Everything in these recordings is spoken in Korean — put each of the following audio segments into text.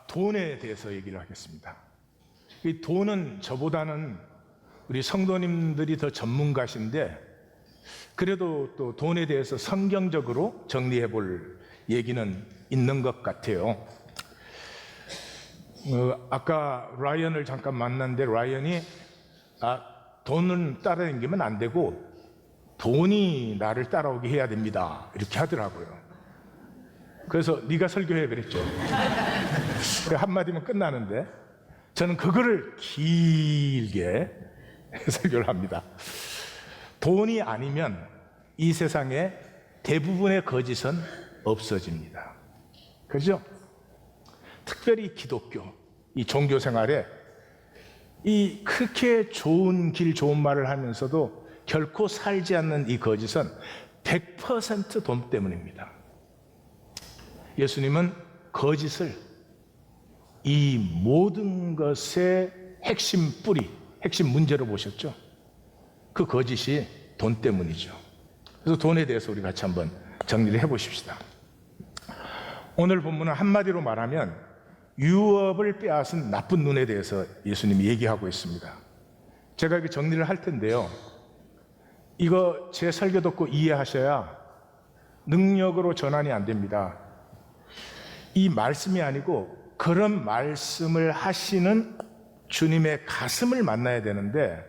돈에 대해서 얘기를 하겠습니다. 이 돈은 저보다는 우리 성도님들이 더 전문가신데 그래도 또 돈에 대해서 성경적으로 정리해 볼 얘기는 있는 것 같아요. 아까 라이언을 잠깐 만났는데 라이언이 돈은 따라다니면 안 되고 돈이 나를 따라오게 해야 됩니다 이렇게 하더라고요. 그래서 네가 설교해 그랬죠. 한마디면 끝나는데 저는 그거를 길게 설교를 합니다. 돈이 아니면 이 세상에 대부분의 거짓은 없어집니다. 그죠? 특별히 기독교, 이 종교 생활에 이 그렇게 좋은 길, 좋은 말을 하면서도 결코 살지 않는 이 거짓은 100% 돈 때문입니다. 예수님은 거짓을 이 모든 것의 핵심 뿌리, 핵심 문제로 보셨죠? 그 거짓이 돈 때문이죠. 그래서 돈에 대해서 우리 같이 한번 정리를 해보십시다. 오늘 본문은 한마디로 말하면 유업을 빼앗은 나쁜 눈에 대해서 예수님이 얘기하고 있습니다. 제가 이렇게 정리를 할 텐데요. 이거 제 설교 듣고 이해하셔야 능력으로 전환이 안 됩니다. 이 말씀이 아니고 그런 말씀을 하시는 주님의 가슴을 만나야 되는데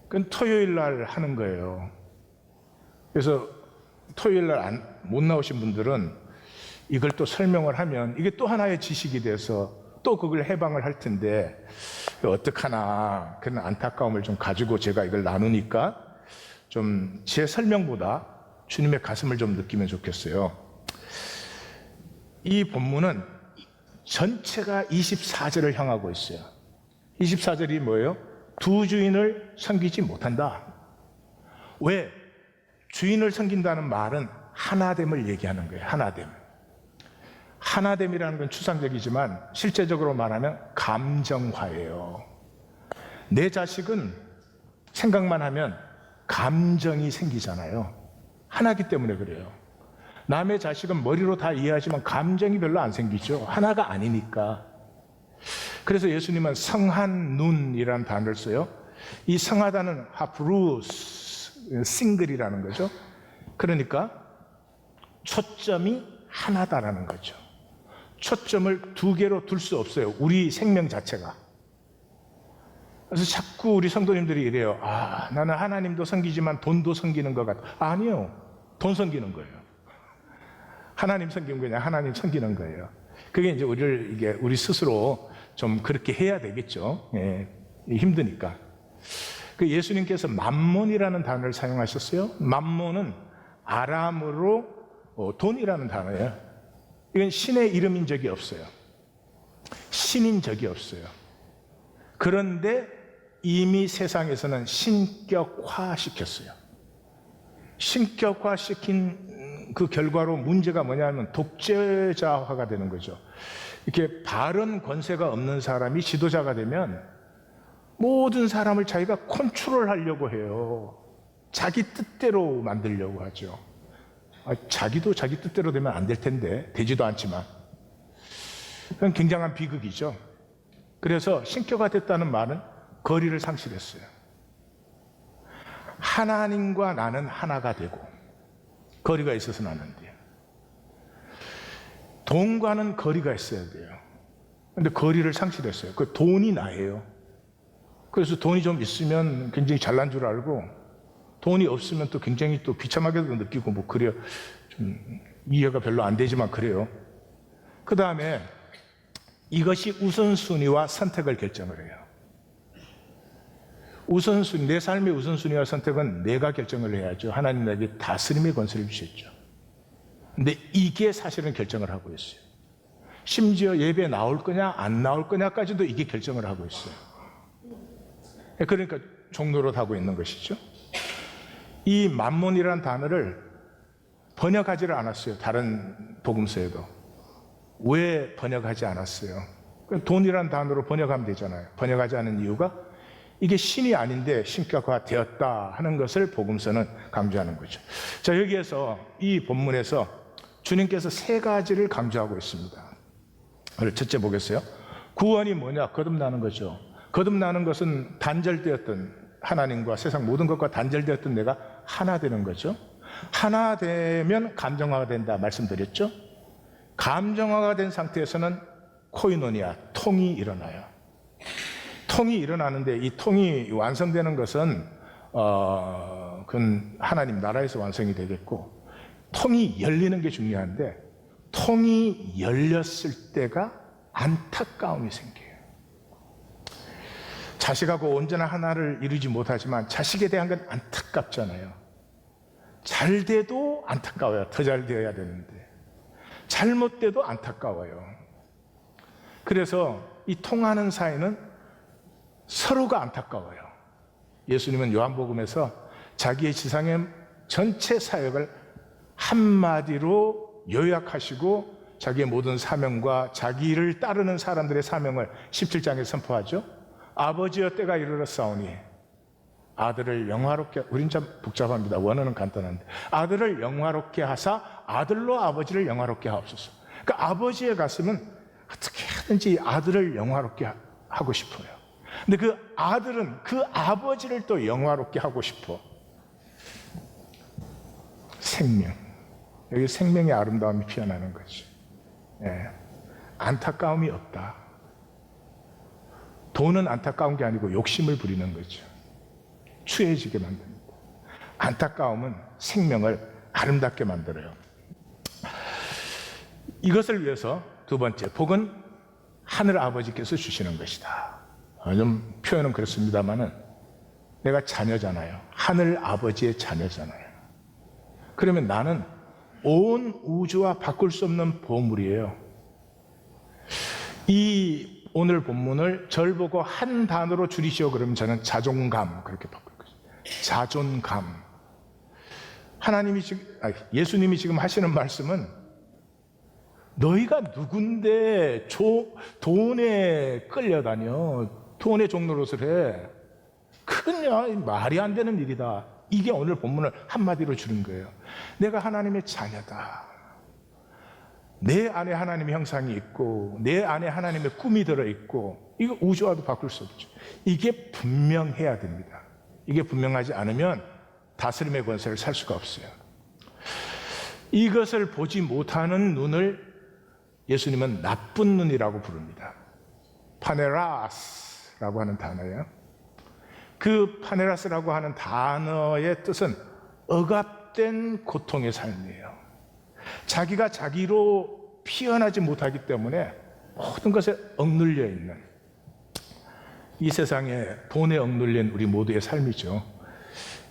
그건 토요일 날 하는 거예요. 그래서 토요일 날 못 나오신 분들은 이걸 또 설명을 하면 이게 또 하나의 지식이 돼서 또 그걸 해방을 할 텐데 어떡하나 그런 안타까움을 좀 가지고 제가 이걸 나누니까 좀 제 설명보다 주님의 가슴을 좀 느끼면 좋겠어요. 이 본문은 전체가 24절을 향하고 있어요. 24절이 뭐예요? 두 주인을 섬기지 못한다. 왜? 주인을 섬긴다는 말은 하나됨을 얘기하는 거예요. 하나됨. 하나됨이라는 건 추상적이지만 실제적으로 말하면 감정화예요. 내 자식은 생각만 하면 감정이 생기잖아요. 하나기 때문에 그래요. 남의 자식은 머리로 다 이해하지만 감정이 별로 안 생기죠. 하나가 아니니까. 그래서 예수님은 성한 눈이라는 단어를 써요. 이 성하다는 하프루스, 싱글이라는 거죠. 그러니까 초점이 하나다라는 거죠. 초점을 두 개로 둘 수 없어요. 우리 생명 자체가. 그래서 자꾸 우리 성도님들이 이래요. 나는 하나님도 섬기지만 돈도 섬기는 것 같아. 아니요. 돈 섬기는 거예요. 하나님 섬기는 거냐? 하나님 섬기는 거예요. 그게 이제 우리 스스로 좀 그렇게 해야 되겠죠. 예, 힘드니까. 그 예수님께서 맘몬이라는 단어를 사용하셨어요. 맘몬은 아람어로 돈이라는 단어예요. 이건 신의 이름인 적이 없어요. 신인 적이 없어요. 그런데 이미 세상에서는 신격화시켰어요. 신격화시킨 그 결과로 문제가 뭐냐면 독재자화가 되는 거죠. 이렇게 바른 권세가 없는 사람이 지도자가 되면 모든 사람을 자기가 컨트롤하려고 해요. 자기 뜻대로 만들려고 하죠. 자기도 자기 뜻대로 되면 안 될 텐데 되지도 않지만 그건 굉장한 비극이죠. 그래서 신격화 됐다는 말은 거리를 상실했어요. 하나님과 나는 하나가 되고 거리가 있어서는 안 돼요. 돈과는 거리가 있어야 돼요. 근데 거리를 상실했어요. 그 돈이 나예요. 그래서 돈이 좀 있으면 굉장히 잘난 줄 알고 돈이 없으면 또 굉장히 또 비참하게도 느끼고 뭐 그래요. 좀 이해가 별로 안 되지만 그래요. 그 다음에 이것이 우선순위와 선택을 결정을 해요. 우선순위, 내 삶의 우선순위와 선택은 내가 결정을 해야죠. 하나님 나에게 다스림의 권세를 주셨죠. 근데 이게 사실은 결정을 하고 있어요. 심지어 예배 나올 거냐 안 나올 거냐까지도 이게 결정을 하고 있어요. 그러니까 종노릇 하고 있는 것이죠. 이 맘몬이라는 단어를 번역하지를 않았어요. 다른 복음서에도. 왜 번역하지 않았어요? 돈이라는 단어로 번역하면 되잖아요. 번역하지 않은 이유가 이게 신이 아닌데 신격화 되었다 하는 것을 복음서는 강조하는 거죠. 자, 여기에서 이 본문에서 주님께서 세 가지를 강조하고 있습니다. 오늘 첫째 보겠어요. 구원이 뭐냐? 거듭나는 거죠. 거듭나는 것은 단절되었던 하나님과 세상 모든 것과 단절되었던 내가 하나 되는 거죠. 하나 되면 감정화가 된다 말씀드렸죠. 감정화가 된 상태에서는 코이노니아, 통이 일어나요. 통이 일어나는데 이 통이 완성되는 것은 그건 하나님 나라에서 완성이 되겠고, 통이 열리는 게 중요한데 통이 열렸을 때가 안타까움이 생겨요. 자식하고 온전한 하나를 이루지 못하지만 자식에 대한 건 안타깝잖아요. 잘 돼도 안타까워요. 더 잘 되어야 되는데. 잘못돼도 안타까워요. 그래서 이 통하는 사이는 서로가 안타까워요. 예수님은 요한복음에서 자기의 지상의 전체 사역을 한마디로 요약하시고 자기의 모든 사명과 자기를 따르는 사람들의 사명을 17장에 선포하죠. 아버지여 때가 이르렀사오니 아들을 영화롭게, 우린 참 복잡합니다. 원어는 간단한데, 아들을 영화롭게 하사 아들로 아버지를 영화롭게 하옵소서. 그러니까 아버지의 가슴은 어떻게 하든지 아들을 영화롭게 하고 싶어요. 근데 그 아들은 그 아버지를 또 영화롭게 하고 싶어. 생명, 여기 생명의 아름다움이 피어나는 거죠. 예. 안타까움이 없다. 돈은 안타까운 게 아니고 욕심을 부리는 거죠. 추해지게 만듭니다. 안타까움은 생명을 아름답게 만들어요. 이것을 위해서 두 번째, 복은 하늘 아버지께서 주시는 것이다. 좀 표현은 그렇습니다만은 내가 자녀잖아요. 하늘 아버지의 자녀잖아요. 그러면 나는 온 우주와 바꿀 수 없는 보물이에요. 이 오늘 본문을 절 보고 한 단어로 줄이시오 그러면 저는 자존감 그렇게 바꿀 거예요. 자존감. 하나님이 지금, 예수님이 지금 하시는 말씀은 너희가 누군데 돈에 끌려다녀, 돈의 종노릇을 해. 그건 말이 안 되는 일이다. 이게 오늘 본문을 한마디로 줄인 거예요. 내가 하나님의 자녀다. 내 안에 하나님의 형상이 있고 내 안에 하나님의 꿈이 들어있고, 이거 우주와도 바꿀 수 없죠. 이게 분명해야 됩니다. 이게 분명하지 않으면 다스림의 권세를 살 수가 없어요. 이것을 보지 못하는 눈을 예수님은 나쁜 눈이라고 부릅니다. 파네라스라고 하는 단어예요. 그 파네라스라고 하는 단어의 뜻은 억압된 고통의 삶이에요. 자기가 자기로 피어나지 못하기 때문에 모든 것에 억눌려 있는, 이 세상에 돈에 억눌린 우리 모두의 삶이죠.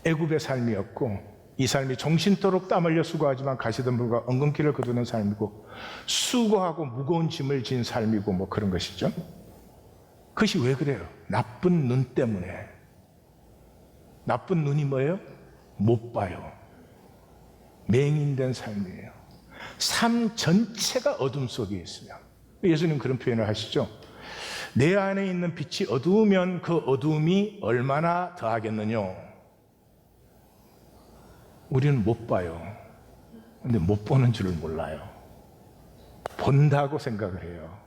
애굽의 삶이었고, 이 삶이 정신토록 땀 흘려 수고하지만 가시덤불과 엉겅퀴를 거두는 삶이고, 수고하고 무거운 짐을 진 삶이고, 뭐 그런 것이죠. 그것이 왜 그래요? 나쁜 눈 때문에. 나쁜 눈이 뭐예요? 못 봐요. 맹인된 삶이에요. 삶 전체가 어둠 속에 있어요. 예수님 그런 표현을 하시죠. 내 안에 있는 빛이 어두우면 그 어두움이 얼마나 더하겠느냐. 우리는 못 봐요. 근데 못 보는 줄을 몰라요. 본다고 생각을 해요.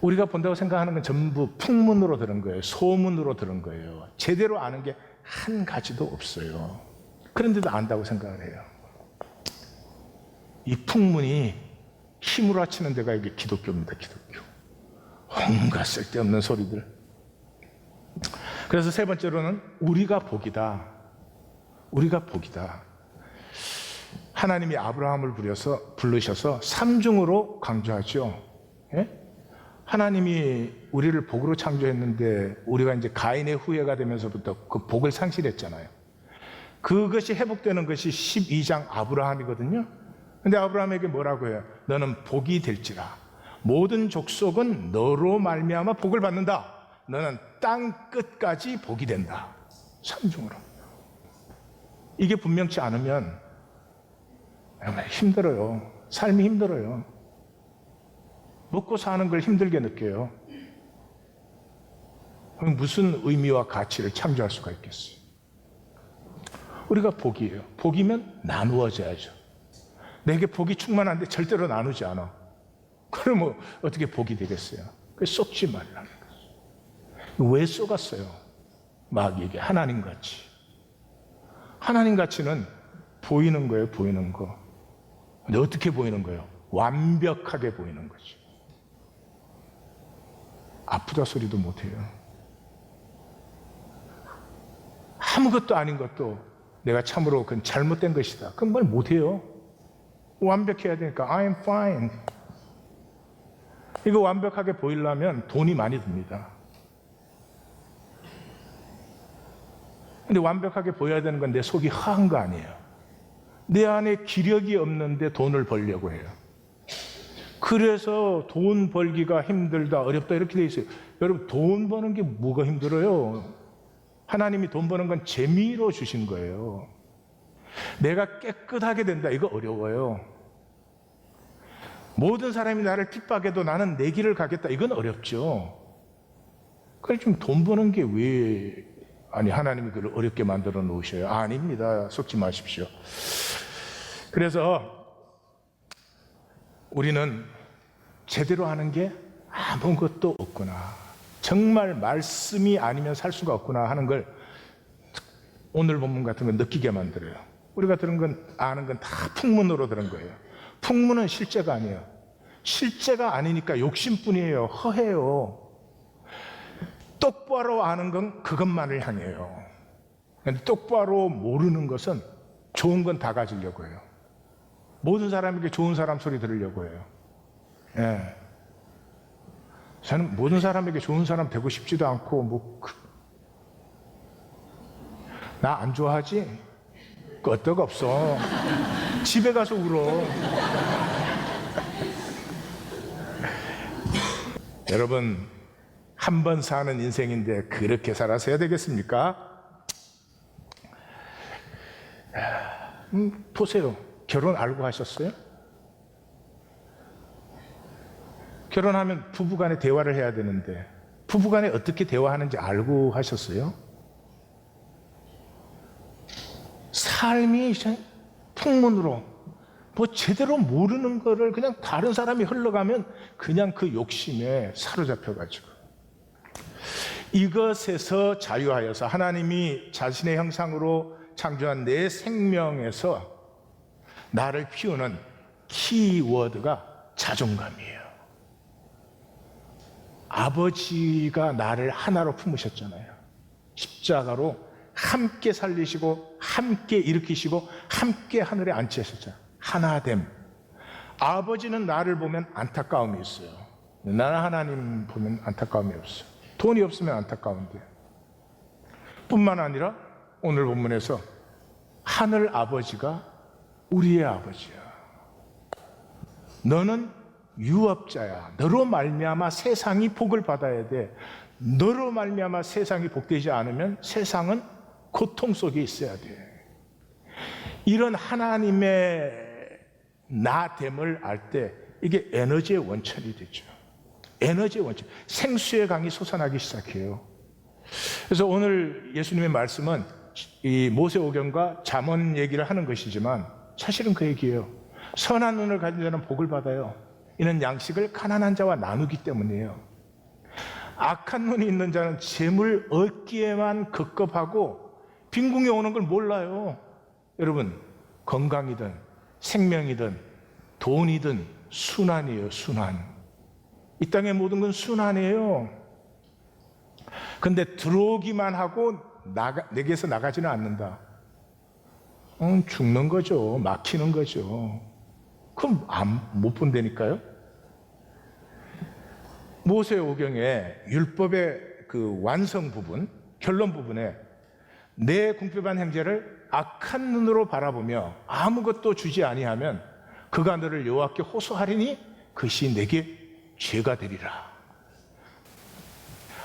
우리가 본다고 생각하는 건 전부 풍문으로 들은 거예요. 소문으로 들은 거예요. 제대로 아는 게 한 가지도 없어요. 그런데도 안다고 생각을 해요. 이 풍문이 힘으로 합치는 데가 이게 기독교입니다. 기독교. 온갖 쓸데없는 소리들. 그래서 세 번째로는 우리가 복이다. 우리가 복이다. 하나님이 아브라함을 부르셔서 삼중으로 강조하죠. 예? 하나님이 우리를 복으로 창조했는데 우리가 이제 가인의 후예가 되면서부터 그 복을 상실했잖아요. 그것이 회복되는 것이 12장 아브라함이거든요. 근데 아브라함에게 뭐라고 해요? 너는 복이 될지라. 모든 족속은 너로 말미암아 복을 받는다. 너는 땅 끝까지 복이 된다. 삼중으로. 이게 분명치 않으면 정말 힘들어요. 삶이 힘들어요. 먹고 사는 걸 힘들게 느껴요. 그럼 무슨 의미와 가치를 창조할 수가 있겠어요? 우리가 복이에요. 복이면 나누어져야죠. 내게 복이 충만한데 절대로 나누지 않아. 그러면 어떻게 복이 되겠어요? 그 쏟지 말라는 거죠. 왜 쏟았어요? 마귀에게 하나님같이. 하나님같이는 보이는 거예요, 보이는 거. 근데 어떻게 보이는 거예요? 완벽하게 보이는 거죠. 아프다 소리도 못해요. 아무것도 아닌 것도 내가 참으로 그건 잘못된 것이다. 그건 뭘 못해요. 완벽해야 되니까 I'm fine. 이거 완벽하게 보이려면 돈이 많이 듭니다. 근데 완벽하게 보여야 되는 건 내 속이 허한 거 아니에요. 내 안에 기력이 없는데 돈을 벌려고 해요. 그래서 돈 벌기가 힘들다, 어렵다 이렇게 돼 있어요. 여러분, 돈 버는 게 뭐가 힘들어요? 하나님이 돈 버는 건 재미로 주신 거예요. 내가 깨끗하게 된다, 이거 어려워요. 모든 사람이 나를 핍박해도 나는 내 길을 가겠다, 이건 어렵죠. 그래, 좀 돈 버는 게 왜, 아니, 하나님이 그걸 어렵게 만들어 놓으셔요? 아닙니다. 속지 마십시오. 그래서 우리는 제대로 하는 게 아무것도 없구나. 정말 말씀이 아니면 살 수가 없구나 하는 걸 오늘 본문 같은 건 느끼게 만들어요. 우리가 들은 건, 아는 건 다 풍문으로 들은 거예요. 풍문은 실제가 아니에요. 실제가 아니니까 욕심뿐이에요. 허해요. 똑바로 아는 건 그것만을 향해요. 근데 똑바로 모르는 것은 좋은 건 다 가지려고 해요. 모든 사람에게 좋은 사람 소리 들으려고 해요. 예. 저는 모든 사람에게 좋은 사람 되고 싶지도 않고, 나 안 좋아하지? 끄떡 없어. 집에 가서 울어. 여러분, 한 번 사는 인생인데 그렇게 살아서야 되겠습니까? 보세요. 결혼 알고 하셨어요? 결혼하면 부부간에 대화를 해야 되는데 부부간에 어떻게 대화하는지 알고 하셨어요? 삶이 풍문으로 뭐 제대로 모르는 거를 그냥 다른 사람이 흘러가면 그냥 그 욕심에 사로잡혀가지고, 이것에서 자유하여서 하나님이 자신의 형상으로 창조한 내 생명에서 나를 피우는 키워드가 자존감이에요. 아버지가 나를 하나로 품으셨잖아요. 십자가로 함께 살리시고 함께 일으키시고 함께 하늘에 앉히셨잖아요. 하나됨. 아버지는 나를 보면 안타까움이 있어요. 나는 하나님 보면 안타까움이 없어요. 돈이 없으면 안타까운데. 뿐만 아니라 오늘 본문에서 하늘 아버지가 우리의 아버지야. 너는 유업자야. 너로 말미암아 세상이 복을 받아야 돼. 너로 말미암아 세상이 복되지 않으면 세상은 고통 속에 있어야 돼. 이런 하나님의 나됨을 알 때 이게 에너지의 원천이 되죠. 에너지의 원천. 생수의 강이 솟아나기 시작해요. 그래서 오늘 예수님의 말씀은 이 모세오경과 잠언 얘기를 하는 것이지만 사실은 그 얘기예요. 선한 눈을 가진 자는 복을 받아요. 이는 양식을 가난한 자와 나누기 때문이에요. 악한 눈이 있는 자는 재물 얻기에만 급급하고 빈궁에 오는 걸 몰라요. 여러분, 건강이든 생명이든 돈이든 순환이에요. 순환. 이 땅의 모든 건 순환이에요. 근데 들어오기만 하고 내게서 나가지는 않는다. 죽는 거죠. 막히는 거죠. 그럼 못 본다니까요. 모세오경의 율법의 그 완성 부분, 결론 부분에 내 궁핍한 형제를 악한 눈으로 바라보며 아무것도 주지 아니하면 그가 너를 여호와께 호소하리니 그것이 내게 죄가 되리라.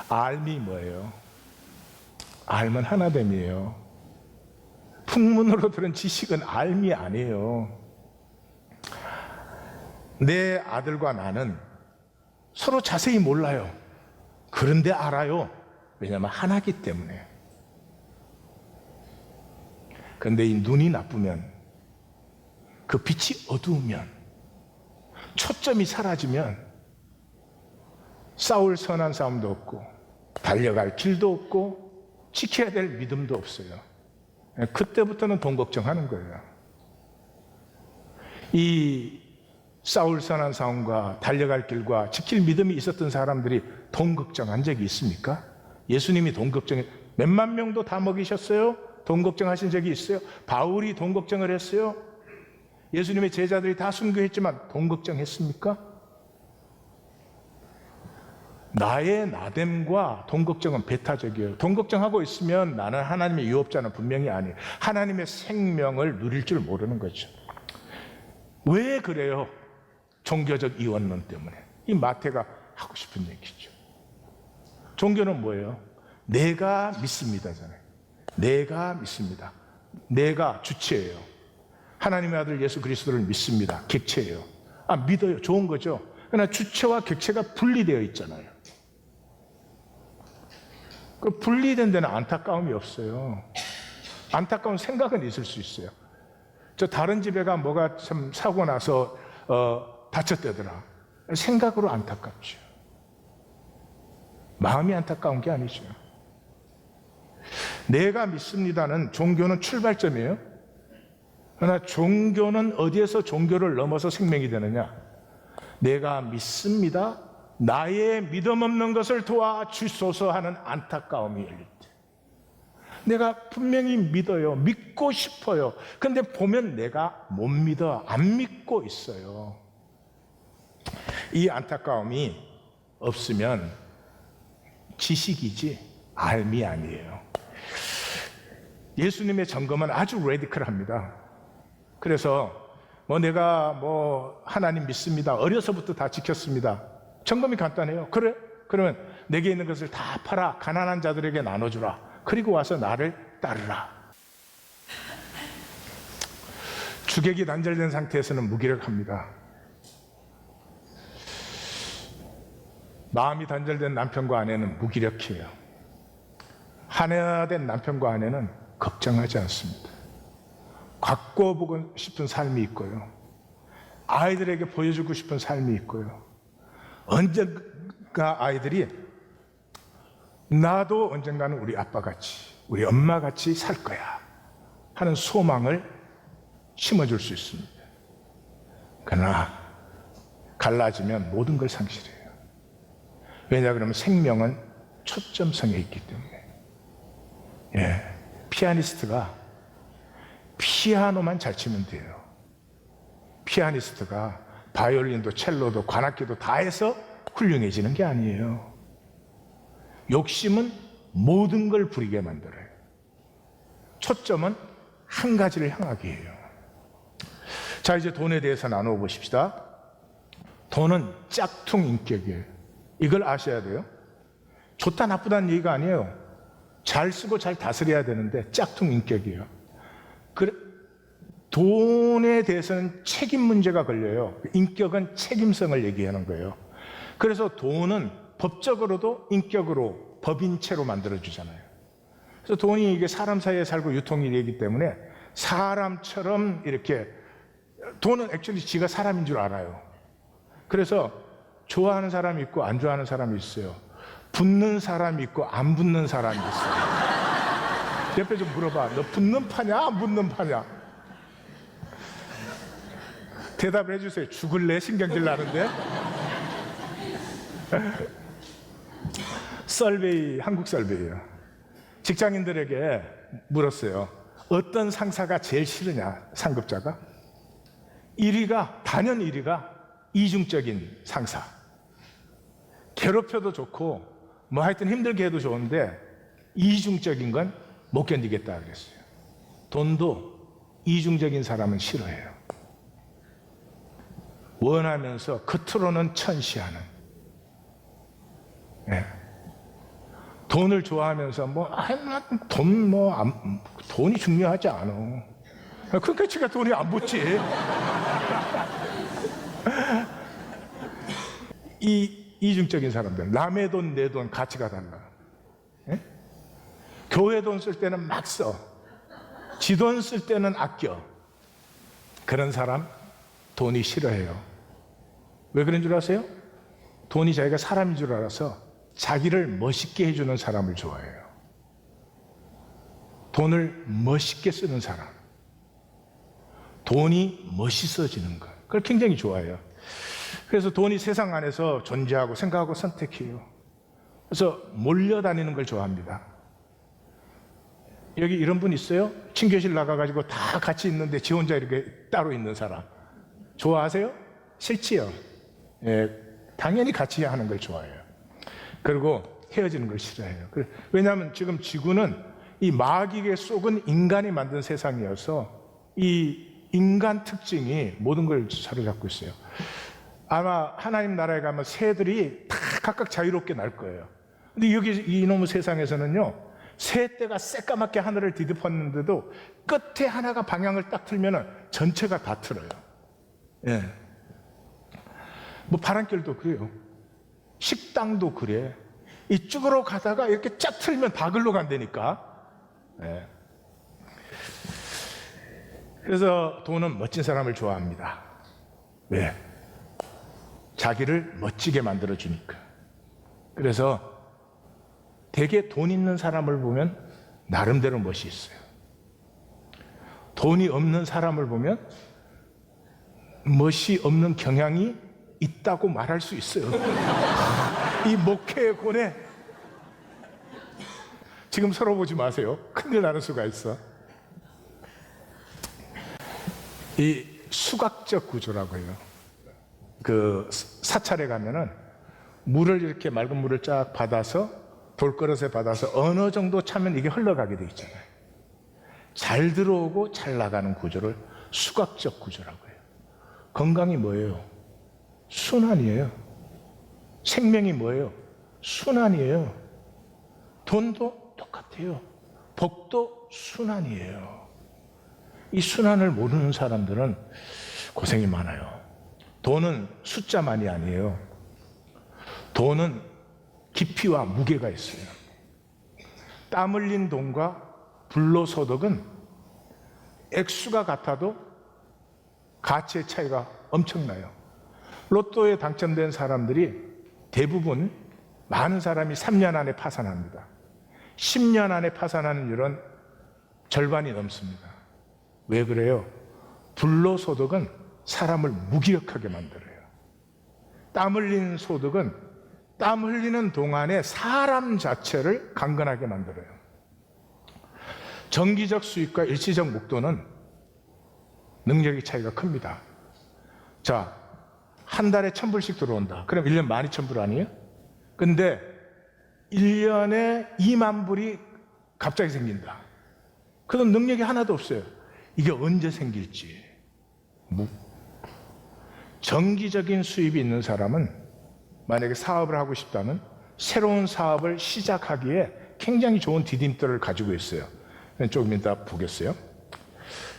알미 뭐예요? 알면 하나됨이에요. 풍문으로 들은 지식은 알미 아니에요. 내 아들과 나는 서로 자세히 몰라요. 그런데 알아요. 왜냐하면 하나기 때문에. 그런데 이 눈이 나쁘면, 그 빛이 어두우면, 초점이 사라지면 싸울 선한 싸움도 없고 달려갈 길도 없고 지켜야 될 믿음도 없어요. 그때부터는 돈 걱정하는 거예요. 이 싸울 선한 싸움과 달려갈 길과 지킬 믿음이 있었던 사람들이 돈 걱정한 적이 있습니까? 예수님이 돈 걱정해 몇만 명도 다 먹이셨어요? 돈 걱정하신 적이 있어요? 바울이 돈 걱정을 했어요? 예수님의 제자들이 다 순교했지만 돈 걱정했습니까? 나의 나됨과 돈 걱정은 배타적이에요. 돈 걱정하고 있으면 나는 하나님의 유업자는 분명히 아니에요. 하나님의 생명을 누릴 줄 모르는 거죠. 왜 그래요? 종교적 이원론 때문에. 이 마태가 하고 싶은 얘기죠. 종교는 뭐예요? 내가 믿습니다잖아요. 내가 믿습니다. 내가 주체예요. 하나님의 아들 예수 그리스도를 믿습니다. 객체예요. 믿어요. 좋은 거죠. 그러나 주체와 객체가 분리되어 있잖아요. 그 분리된 데는 안타까움이 없어요. 안타까운 생각은 있을 수 있어요. 저 다른 집에 가 뭐가 참 사고 나서 다쳤대더라. 생각으로 안타깝죠. 마음이 안타까운 게 아니죠. 내가 믿습니다는 종교는 출발점이에요. 그러나 종교는 어디에서 종교를 넘어서 생명이 되느냐? 내가 믿습니다. 나의 믿음 없는 것을 도와주소서 하는 안타까움이 열릴 때. 내가 분명히 믿어요. 믿고 싶어요. 근데 보면 내가 못 믿어. 안 믿고 있어요. 이 안타까움이 없으면 지식이지 알미 아니에요. 예수님의 점검은 아주 레디컬합니다. 그래서 내가 하나님 믿습니다. 어려서부터 다 지켰습니다. 점검이 간단해요. 그래? 그러면 내게 있는 것을 다 팔아 가난한 자들에게 나눠주라. 그리고 와서 나를 따르라. 주객이 단절된 상태에서는 무기력합니다. 마음이 단절된 남편과 아내는 무기력해요. 하나된 남편과 아내는 걱정하지 않습니다. 바꿔보고 싶은 삶이 있고요. 아이들에게 보여주고 싶은 삶이 있고요. 언젠가 아이들이 나도 언젠가는 우리 아빠같이 우리 엄마같이 살 거야 하는 소망을 심어줄 수 있습니다. 그러나 갈라지면 모든 걸 상실해요. 왜냐 그러면 생명은 초점성에 있기 때문에. 피아니스트가 피아노만 잘 치면 돼요. 피아니스트가 바이올린도 첼로도 관악기도 다 해서 훌륭해지는 게 아니에요. 욕심은 모든 걸 부리게 만들어요. 초점은 한 가지를 향하게 해요. 자, 이제 돈에 대해서 나누어 보십시다. 돈은 짝퉁 인격이에요. 이걸 아셔야 돼요. 좋다 나쁘다는 얘기가 아니에요. 잘 쓰고 잘 다스려야 되는데 짝퉁 인격이에요. 돈에 대해서는 책임 문제가 걸려요. 인격은 책임성을 얘기하는 거예요. 그래서 돈은 법적으로도 인격으로 법인체로 만들어주잖아요. 그래서 돈이 이게 사람 사이에 살고 유통이 되기 때문에 사람처럼 이렇게 돈은 액츄얼리 지가 사람인 줄 알아요. 그래서 좋아하는 사람이 있고 안 좋아하는 사람이 있어요. 붙는 사람이 있고 안 붙는 사람이 있어요. 옆에 좀 물어봐. 너 붙는 파냐 안 붙는 파냐? 대답을 해주세요. 죽을래? 신경질 나는데. 설베이, 한국 설베이요. 직장인들에게 물었어요. 어떤 상사가 제일 싫으냐, 상급자가? 1위가, 단연 1위가 이중적인 상사. 괴롭혀도 좋고, 하여튼 힘들게 해도 좋은데, 이중적인 건 못 견디겠다 그랬어요. 돈도 이중적인 사람은 싫어해요. 원하면서 겉으로는 천시하는. 돈을 좋아하면서 돈이 중요하지 않아. 그러니까 제가 돈이 안 붙지. 이 이중적인 사람들, 남의 돈, 내 돈 가치가 달라. 교회 돈 쓸 때는 막 써. 지 돈 쓸 때는 아껴. 그런 사람 돈이 싫어해요. 왜 그런 줄 아세요? 돈이 자기가 사람인 줄 알아서 자기를 멋있게 해주는 사람을 좋아해요. 돈을 멋있게 쓰는 사람. 돈이 멋있어지는 것. 그걸 굉장히 좋아해요. 그래서 돈이 세상 안에서 존재하고 생각하고 선택해요. 그래서 몰려다니는 걸 좋아합니다. 여기 이런 분 있어요? 친교실 나가가지고 다 같이 있는데 지 혼자 이렇게 따로 있는 사람. 좋아하세요? 싫지요? 예, 당연히 같이 하는 걸 좋아해요. 그리고 헤어지는 걸 싫어해요. 왜냐하면 지금 지구는 이 마귀에 속은 인간이 만든 세상이어서 이 인간 특징이 모든 걸 사로잡고 있어요. 아마 하나님 나라에 가면 새들이 다 각각 자유롭게 날 거예요. 근데 여기 이놈의 세상에서는요, 새떼가 새까맣게 하늘을 뒤덮었는데도 끝에 하나가 방향을 딱 틀면은 전체가 다 틀어요. 예. 뭐 바람길도 그래요. 식당도 그래. 이쪽으로 가다가 이렇게 쫙 틀면 다 글로 간다니까. 예. 그래서 돈은 멋진 사람을 좋아합니다. 왜? 자기를 멋지게 만들어주니까. 그래서 되게 돈 있는 사람을 보면 나름대로 멋이 있어요. 돈이 없는 사람을 보면 멋이 없는 경향이 있다고 말할 수 있어요. 이 목회의 고뇌. 지금 서로 보지 마세요. 큰일 나는 수가 있어. 이 수각적 구조라고 해요. 그 사찰에 가면은 물을 이렇게 맑은 물을 쫙 받아서 돌그릇에 받아서 어느 정도 차면 이게 흘러가게 돼 있잖아요. 잘 들어오고 잘 나가는 구조를 수각적 구조라고 해요. 건강이 뭐예요? 순환이에요. 생명이 뭐예요? 순환이에요. 돈도 똑같아요. 복도 순환이에요. 이 순환을 모르는 사람들은 고생이 많아요. 돈은 숫자만이 아니에요. 돈은 깊이와 무게가 있어요. 땀 흘린 돈과 불로소득은 액수가 같아도 가치의 차이가 엄청나요. 로또에 당첨된 사람들이 대부분 많은 사람이 3년 안에 파산합니다. 10년 안에 파산하는 일은 절반이 넘습니다. 왜 그래요? 불로소득은 사람을 무기력하게 만들어요. 땀 흘린 소득은 땀 흘리는 동안에 사람 자체를 강건하게 만들어요. 정기적 수입과 일시적 목돈은 능력의 차이가 큽니다. 자, 한 달에 1,000불씩 들어온다. 그럼 1년 12,000불 아니에요? 근데 1년에 2만 불이 갑자기 생긴다. 그런 능력이 하나도 없어요. 이게 언제 생길지. 정기적인 수입이 있는 사람은 만약에 사업을 하고 싶다면 새로운 사업을 시작하기에 굉장히 좋은 디딤돌을 가지고 있어요. 조금 이따 보겠어요.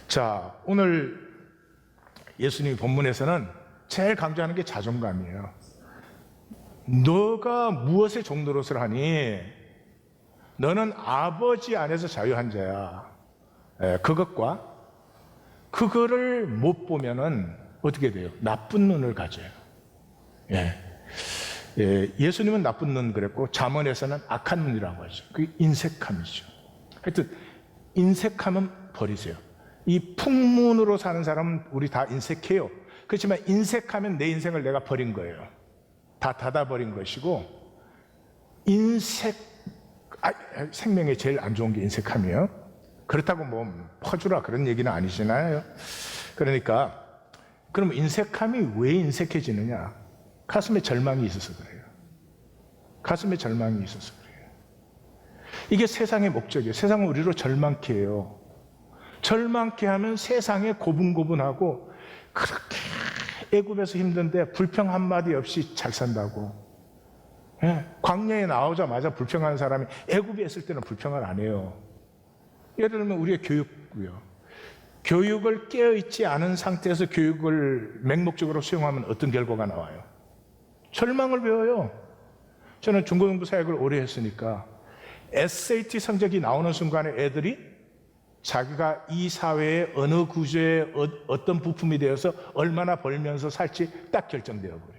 자, 오늘 예수님 본문에서는 제일 강조하는 게 자존감이에요. 너가 무엇에 종노릇을 하니? 너는 아버지 안에서 자유한 자야. 그것과 그거를 못 보면은 어떻게 돼요? 나쁜 눈을 가져요. 예수님은 나쁜 눈 그랬고 잠언에서는 악한 눈이라고 하죠. 그게 인색함이죠. 하여튼 인색함은 버리세요. 이 풍문으로 사는 사람은 우리 다 인색해요. 그렇지만 인색하면 내 인생을 내가 버린 거예요. 다 닫아버린 것이고, 생명에 제일 안 좋은 게 인색함이에요. 그렇다고 뭐 퍼주라 그런 얘기는 아니잖아요. 그러니까 그럼 인색함이 왜 인색해지느냐? 가슴에 절망이 있어서 그래요. 가슴에 절망이 있어서 그래요. 이게 세상의 목적이에요. 세상은 우리로 절망케 해요. 절망케 하면 세상에 고분고분하고 그렇게 애굽에서 힘든데 불평 한마디 없이 잘 산다고. 광야에 나오자마자 불평하는 사람이 애굽에 있을 때는 불평을 안 해요. 예를 들면 우리의 교육고요. 교육을 깨어있지 않은 상태에서 교육을 맹목적으로 수용하면 어떤 결과가 나와요? 절망을 배워요. 저는 중고등부 사역을 오래 했으니까 SAT 성적이 나오는 순간에 애들이 자기가 이 사회의 어느 구조의 어떤 부품이 되어서 얼마나 벌면서 살지 딱 결정되어 버려요.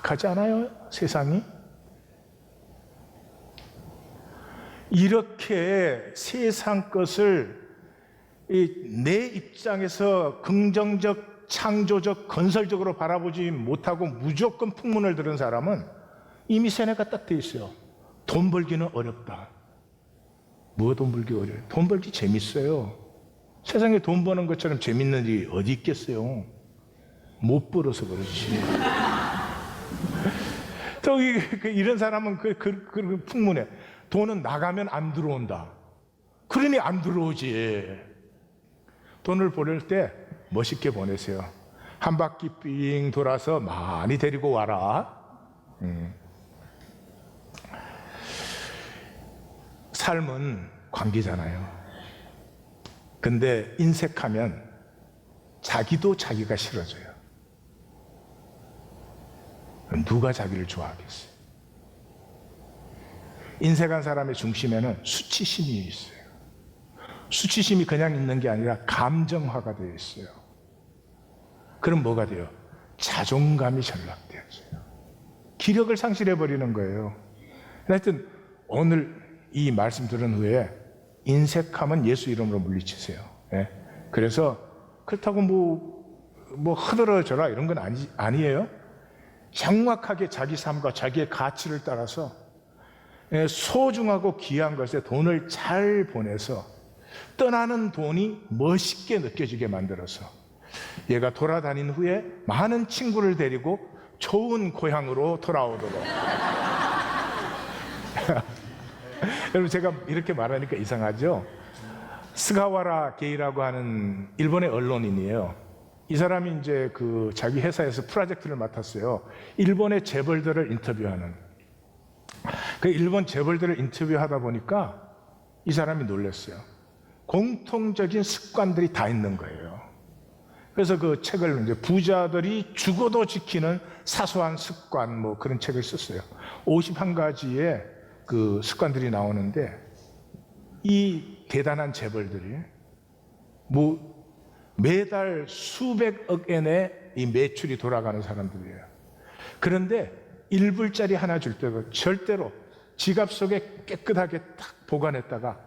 악하지 않아요? 세상이? 이렇게 세상 것을 내 입장에서 긍정적, 창조적, 건설적으로 바라보지 못하고 무조건 풍문을 들은 사람은 이미 세뇌가 딱 돼 있어요. 돈 벌기는 어렵다. 뭐가 돈 벌기 어려워요? 돈 벌기 재밌어요. 세상에 돈 버는 것처럼 재밌는 일이 어디 있겠어요? 못 벌어서 그렇지. 또 이런 사람은 그 풍문에 돈은 나가면 안 들어온다. 그러니 안 들어오지. 돈을 보낼 때 멋있게 보내세요. 한 바퀴 삥 돌아서 많이 데리고 와라. 삶은 관계잖아요. 근데 인색하면 자기도 자기가 싫어져요. 누가 자기를 좋아하겠어요? 인색한 사람의 중심에는 수치심이 있어요. 수치심이 그냥 있는 게 아니라 감정화가 되어 있어요. 그럼 뭐가 돼요? 자존감이 전락되어져요. 기력을 상실해버리는 거예요. 하여튼 오늘 이 말씀 들은 후에 인색함은 예수 이름으로 물리치세요. 예? 그래서 그렇다고 뭐 흐드러져라 이런 건 아니에요. 정확하게 자기 삶과 자기의 가치를 따라서 소중하고 귀한 것에 돈을 잘 보내서 떠나는 돈이 멋있게 느껴지게 만들어서 얘가 돌아다닌 후에 많은 친구를 데리고 좋은 고향으로 돌아오도록. 여러분, 제가 이렇게 말하니까 이상하죠? 스가와라 게이라고 하는 일본의 언론인이에요. 이 사람이 이제 자기 회사에서 프로젝트를 맡았어요. 일본의 재벌들을 인터뷰하는. 그 일본 재벌들을 인터뷰하다 보니까 이 사람이 놀랐어요. 공통적인 습관들이 다 있는 거예요. 그래서 그 책을 이제 부자들이 죽어도 지키는 사소한 습관 뭐 그런 책을 썼어요. 51가지의 그 습관들이 나오는데 이 대단한 재벌들이 뭐 매달 수백억 엔의 이 매출이 돌아가는 사람들이에요. 그런데 1불짜리 하나 줄 때도 절대로 지갑 속에 깨끗하게 탁 보관했다가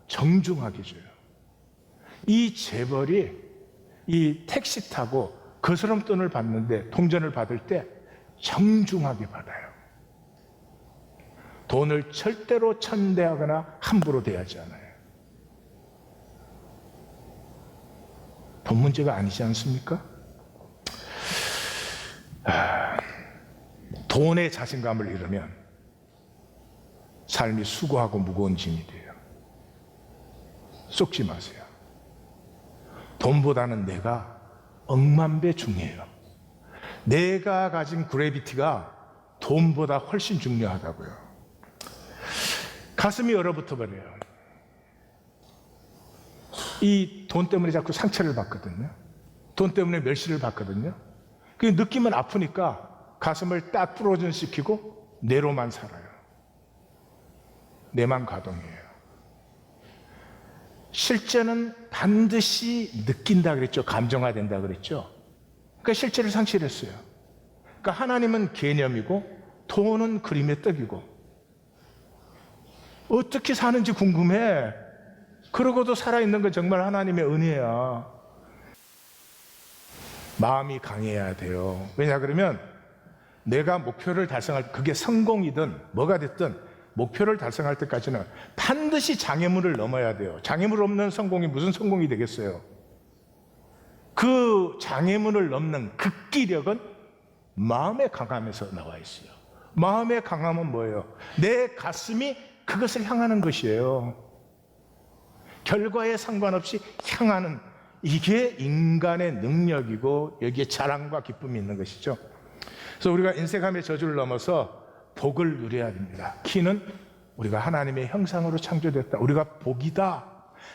정중하게 줘요. 이 재벌이 이 택시 타고 거스름돈을 받는데 동전을 받을 때 정중하게 받아요. 돈을 절대로 천대하거나 함부로 대하지 않아요. 돈 문제가 아니지 않습니까? 돈에 자신감을 잃으면 삶이 수고하고 무거운 짐이 돼요. 속지 마세요. 돈보다는 내가 억만배 중요해요. 내가 가진 그래비티가 돈보다 훨씬 중요하다고요. 가슴이 얼어붙어 버려요. 이 돈 때문에 자꾸 상처를 받거든요. 돈 때문에 멸시를 받거든요. 그 느낌은 아프니까 가슴을 딱 부러진시키고 내로만 살아요. 내만 가동이에요. 실제는 반드시 느낀다 그랬죠. 감정화된다 그랬죠. 그러니까 실제를 상실했어요. 그러니까 하나님은 개념이고 돈은 그림의 떡이고 어떻게 사는지 궁금해. 그러고도 살아있는 건 정말 하나님의 은혜야. 마음이 강해야 돼요. 왜냐 그러면 내가 목표를 달성할, 그게 성공이든 뭐가 됐든 목표를 달성할 때까지는 반드시 장애물을 넘어야 돼요. 장애물 없는 성공이 무슨 성공이 되겠어요? 그 장애물을 넘는 극기력은 마음의 강함에서 나와 있어요. 마음의 강함은 뭐예요? 내 가슴이 그것을 향하는 것이에요. 결과에 상관없이 향하는, 이게 인간의 능력이고 여기에 자랑과 기쁨이 있는 것이죠. 그래서 우리가 인색함의 저주를 넘어서 복을 누려야 됩니다. 키는 우리가 하나님의 형상으로 창조됐다. 우리가 복이다.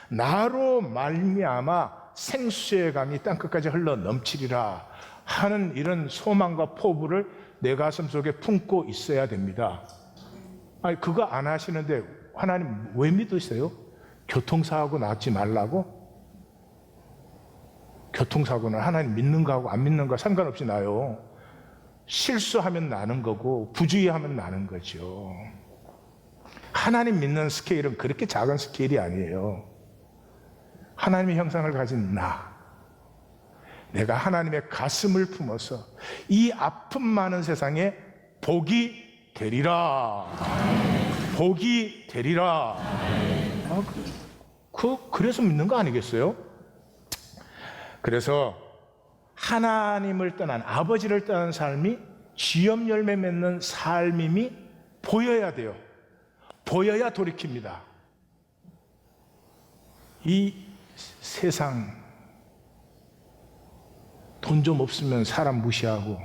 나로 말미암아 생수의 강이 땅끝까지 흘러 넘치리라 하는 이런 소망과 포부를 내 가슴 속에 품고 있어야 됩니다. 아니, 그거 안 하시는데 하나님 왜 믿으세요? 교통사고 나지 말라고? 교통사고는 하나님 믿는 거하고 안 믿는 거 상관없이 나요. 실수하면 나는 거고 부주의하면 나는 거죠. 하나님 믿는 스케일은 그렇게 작은 스케일이 아니에요. 하나님의 형상을 가진 내가 하나님의 가슴을 품어서 이 아픔 많은 세상에 복이 되리라. 복이 되리라. 그래서 믿는 거 아니겠어요? 그래서 하나님을 떠난, 아버지를 떠난 삶이 쥐염 열매 맺는 삶임이 보여야 돼요. 보여야 돌이킵니다. 이 세상, 돈 좀 없으면 사람 무시하고,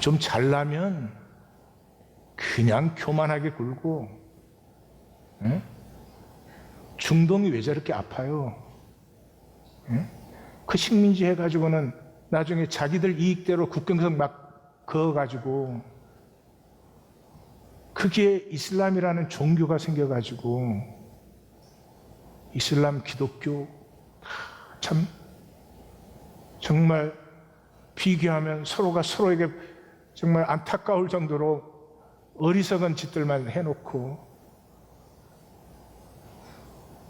좀 잘나면 그냥 교만하게 굴고, 중동이 왜 저렇게 아파요? 그 식민지 해가지고는 나중에 자기들 이익대로 국경선 막 그어가지고, 그게 이슬람이라는 종교가 생겨가지고, 이슬람, 기독교, 참 정말 비교하면 서로가 서로에게 정말 안타까울 정도로 어리석은 짓들만 해놓고,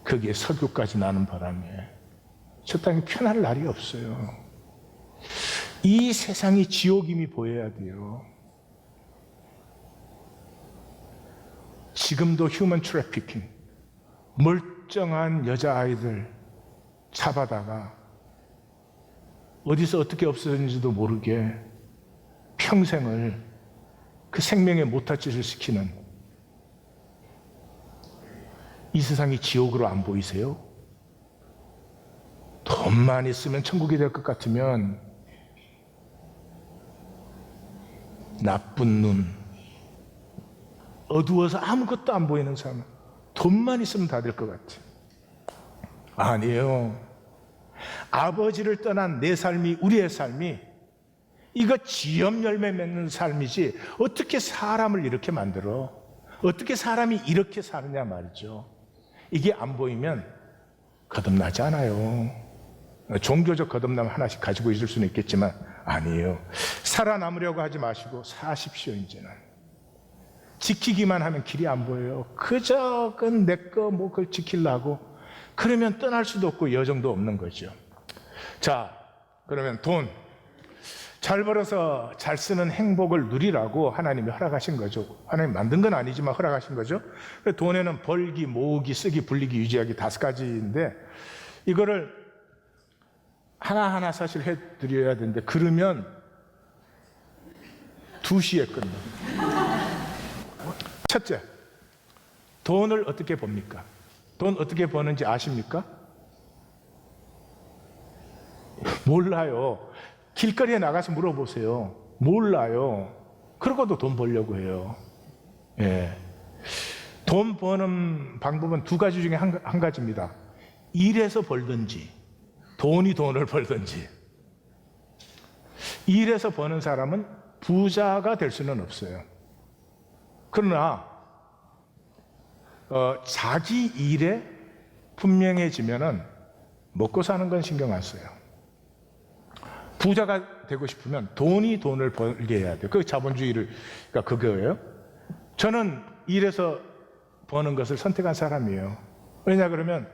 거기에 석유까지 나는 바람에 저 땅이 편할 날이 없어요. 이 세상이 지옥임이 보여야 돼요. 지금도 휴먼 트래피킹, 멀쩡한 여자아이들 잡아다가 어디서 어떻게 없어졌는지도 모르게 평생을 그 생명에 못할 짓을 시키는, 이 세상이 지옥으로 안 보이세요? 돈만 있으면 천국이 될 것 같으면 나쁜 눈, 어두워서 아무것도 안 보이는 삶, 돈만 있으면 다 될 것 같아. 아니에요. 아버지를 떠난 내 삶이, 우리의 삶이 이거 쥐염 열매 맺는 삶이지, 어떻게 사람을 이렇게 만들어? 어떻게 사람이 이렇게 사느냐 말이죠. 이게 안 보이면 거듭나지 않아요. 종교적 거듭남 하나씩 가지고 있을 수는 있겠지만 아니에요. 살아남으려고 하지 마시고 사십시오. 이제는 지키기만 하면 길이 안 보여요. 그저 내거 뭐 그걸 지키려고 그러면 떠날 수도 없고 여정도 없는 거죠. 자, 그러면 돈 잘 벌어서 잘 쓰는 행복을 누리라고 하나님이 허락하신 거죠. 하나님 만든 건 아니지만 허락하신 거죠. 돈에는 벌기, 모으기, 쓰기, 불리기, 유지하기 5가지인데 이거를 하나하나 사실 해드려야 되는데 그러면 2시에 끝나. 첫째, 돈을 어떻게 법니까? 돈 어떻게 버는지 아십니까? 몰라요. 길거리에 나가서 물어보세요. 몰라요. 그러고도 돈 벌려고 해요. 예. 돈 버는 방법은 2가지 중에 한 가지입니다. 일해서 벌든지, 돈이 돈을 벌든지. 일해서 버는 사람은 부자가 될 수는 없어요. 그러나 자기 일에 분명해지면은 먹고 사는 건 신경 안 써요. 부자가 되고 싶으면 돈이 돈을 벌게 해야 돼요. 그 자본주의가 그거예요. 저는 일해서 버는 것을 선택한 사람이에요. 왜냐 그러면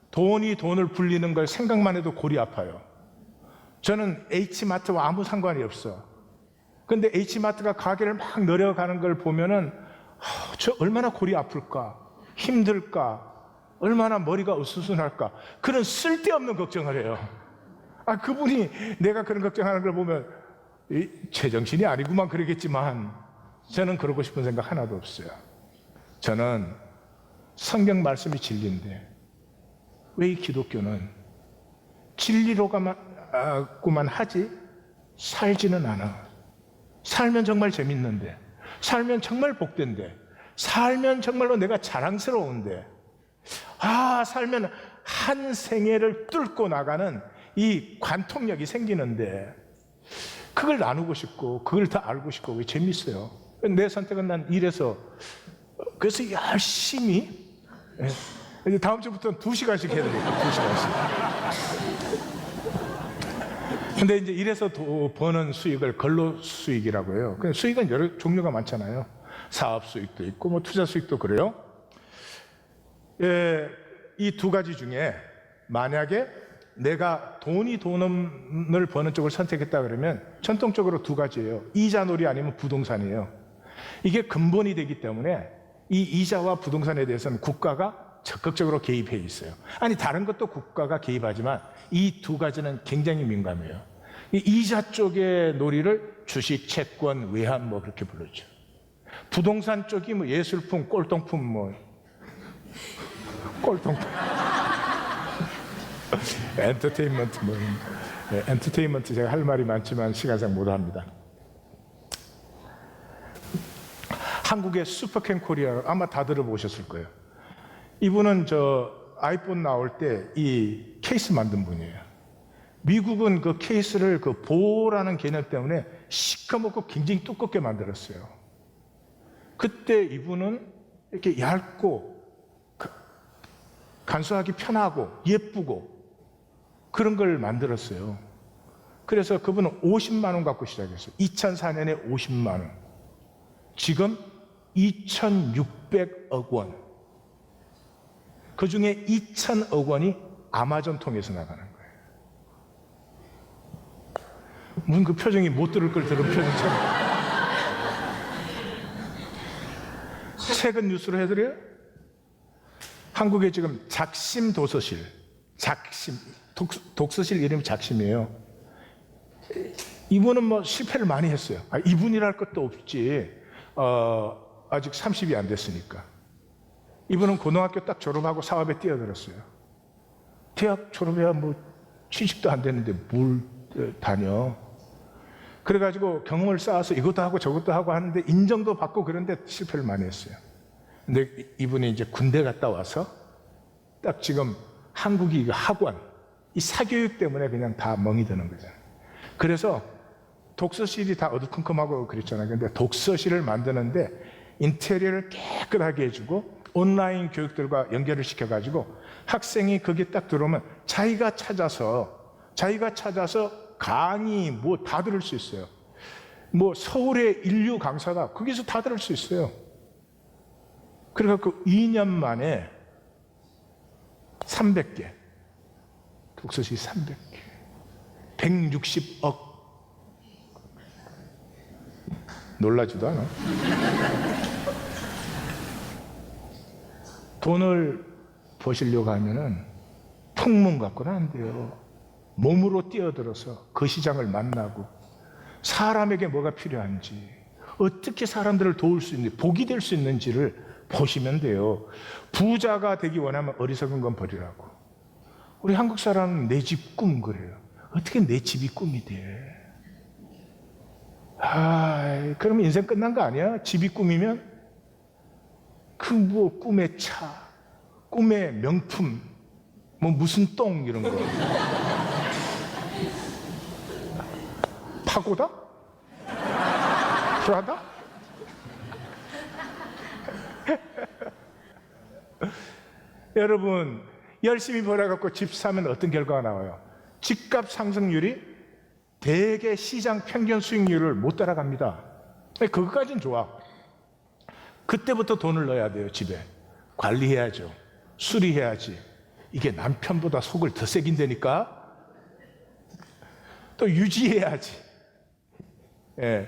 돈이 돈을 불리는 걸 생각만 해도 골이 아파요. 저는 H마트와 아무 상관이 없어. 근데 H마트가 가게를 막 늘어가는 걸 보면은 저 얼마나 골이 아플까, 힘들까, 얼마나 머리가 으스스할까, 그런 쓸데없는 걱정을 해요. 그분이 내가 그런 걱정하는 걸 보면 제정신이 아니구만 그러겠지만 저는 그러고 싶은 생각 하나도 없어요. 저는 성경 말씀이 진리인데 왜 이 기독교는 진리로만 하지 살지는 않아. 살면 정말 재밌는데, 살면 정말 복된데, 살면 정말로 내가 자랑스러운데, 살면 한 생애를 뚫고 나가는 이 관통력이 생기는데 그걸 나누고 싶고 그걸 더 알고 싶고 왜 재밌어요. 내 선택은 난 이래서 그래서 열심히 다음 주부터는 2시간씩 해야 되겠다. 2시간씩. 근데 이제 이래서 버는 수익을 근로수익이라고 해요. 수익은 여러 종류가 많잖아요. 사업 수익도 있고, 뭐 투자 수익도 그래요. 예, 이 두 가지 중에 만약에 내가 돈을 버는 쪽을 선택했다 그러면 전통적으로 두 가지예요. 이자놀이 아니면 부동산이에요. 이게 근본이 되기 때문에 이 이자와 부동산에 대해서는 국가가 적극적으로 개입해 있어요. 아니 다른 것도 국가가 개입하지만 이 두 가지는 굉장히 민감해요. 이 이자 쪽의 놀이를 주식, 채권, 외환 뭐 그렇게 부르죠. 부동산 쪽이 뭐 예술품, 꼴통품 뭐 꼴통품 엔터테인먼트 뭐 엔터테인먼트 제가 할 말이 많지만 시간상 못 합니다. 한국의 슈퍼캠 코리아 아마 다 들어보셨을 거예요. 이분은 저 아이폰 나올 때 이 케이스 만든 분이에요. 미국은 그 케이스를 그 보호라는 개념 때문에 시커멓고 굉장히 두껍게 만들었어요. 그때 이분은 이렇게 얇고 간수하기 편하고 예쁘고 그런 걸 만들었어요. 그래서 그분은 50만 원 갖고 시작했어요. 2004년에 50만 원. 지금 2,600억 원. 그 중에 2,000억 원이 아마존 통해서 나가는 거예요. 무슨 그 표정이 못 들을 걸 들은 표정처럼. 최근 뉴스로 해드려요? 한국에 지금 작심 도서실, 작심, 독서실 이름이 작심이에요. 이분은 뭐 실패를 많이 했어요. 이분이랄 것도 없지. 아직 30이 안 됐으니까. 이분은 고등학교 딱 졸업하고 사업에 뛰어들었어요. 대학 졸업해야 뭐 취직도 안 되는데 뭘 다녀. 그래가지고 경험을 쌓아서 이것도 하고 저것도 하고 하는데 인정도 받고 그런데 실패를 많이 했어요. 근데 이분이 이제 군대 갔다 와서 딱 지금 한국이 학원, 이 사교육 때문에 그냥 다 멍이 드는 거잖아요. 그래서 독서실이 다 어두컴컴하고 그랬잖아요. 근데 독서실을 만드는데 인테리어를 깨끗하게 해주고 온라인 교육들과 연결을 시켜가지고 학생이 거기에 딱 들어오면 자기가 찾아서 강의 뭐 다 들을 수 있어요. 뭐 서울의 인류 강사다 거기서 다 들을 수 있어요. 그래갖고 2년 만에 300개 독서실 300개 160억 놀라지도 않아. 돈을 버시려고 하면은 풍문 갖고는 안 돼요. 몸으로 뛰어들어서 그 시장을 만나고 사람에게 뭐가 필요한지 어떻게 사람들을 도울 수 있는지 복이 될 수 있는지를 보시면 돼요. 부자가 되기 원하면 어리석은 건 버리라고. 우리 한국 사람은 내 집 꿈 그래요. 어떻게 내 집이 꿈이 돼? 그러면 인생 끝난 거 아니야? 집이 꿈이면? 그 뭐 꿈의 차, 꿈의 명품, 뭐 무슨 똥 이런 거. 파고다? 프라다? 여러분 열심히 벌어갖고 집 사면 어떤 결과가 나와요? 집값 상승률이 대개 시장 평균 수익률을 못 따라갑니다. 그것까지는 좋아. 그때부터 돈을 넣어야 돼요. 집에 관리해야죠. 수리해야지. 이게 남편보다 속을 더 새긴다니까. 또 유지해야지. 예.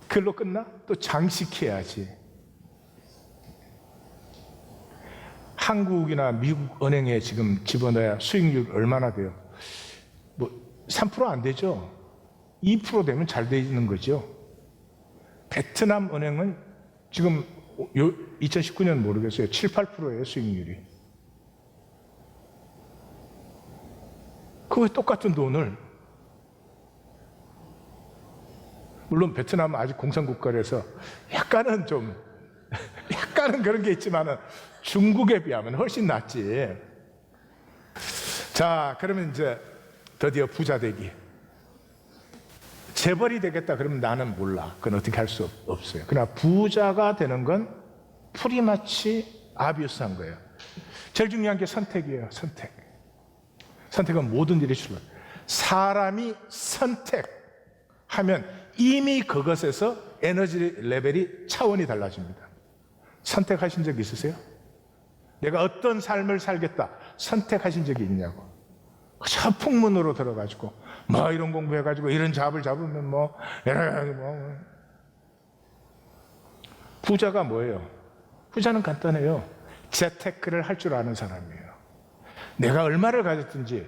그걸로 끝나? 또 장식해야지. 한국이나 미국 은행에 지금 집어넣어야 수익률 얼마나 돼요? 뭐 3% 안 되죠? 2% 되면 잘 되는 거죠. 베트남 은행은 지금 2019년 모르겠어요. 7, 8%예요, 수익률이. 그 똑같은 돈을 물론 베트남은 아직 공산국가라서 약간은 그런 게 있지만은 중국에 비하면 훨씬 낫지. 자, 그러면 이제 드디어 부자 되기. 재벌이 되겠다 그러면 나는 몰라. 그건 어떻게 할 수 없어요. 그러나 부자가 되는 건 프리마치 아비우스한 거예요. 제일 중요한 게 선택이에요. 선택은 모든 일이 출발. 사람이 선택하면 이미 그것에서 에너지 레벨이 차원이 달라집니다. 선택하신 적 있으세요? 내가 어떤 삶을 살겠다 선택하신 적이 있냐고. 저 풍문으로 들어가지고 뭐 이런 공부해가지고 이런 잡을 잡으면 뭐 부자가 뭐예요? 부자는 간단해요. 재테크를 할 줄 아는 사람이에요. 내가 얼마를 가졌든지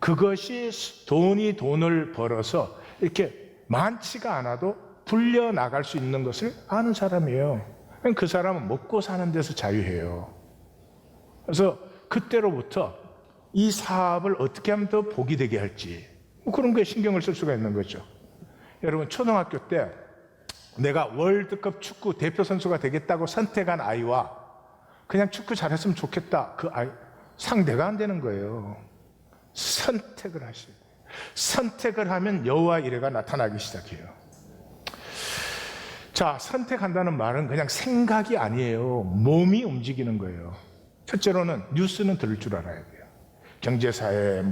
그것이 돈을 벌어서 이렇게 많지가 않아도 불려 나갈 수 있는 것을 아는 사람이에요. 그 사람은 먹고 사는 데서 자유해요. 그래서 그때로부터 이 사업을 어떻게 하면 더 복이 되게 할지 그런 거에 신경을 쓸 수가 있는 거죠. 여러분, 초등학교 때 내가 월드컵 축구 대표 선수가 되겠다고 선택한 아이와 그냥 축구 잘했으면 좋겠다 그 아이 상대가 안 되는 거예요. 선택을 하셔야 돼요. 선택을 하면 여호와 이레가 나타나기 시작해요. 자, 선택한다는 말은 그냥 생각이 아니에요. 몸이 움직이는 거예요. 첫째로는 뉴스는 들을 줄 알아야 돼요. 경제사회,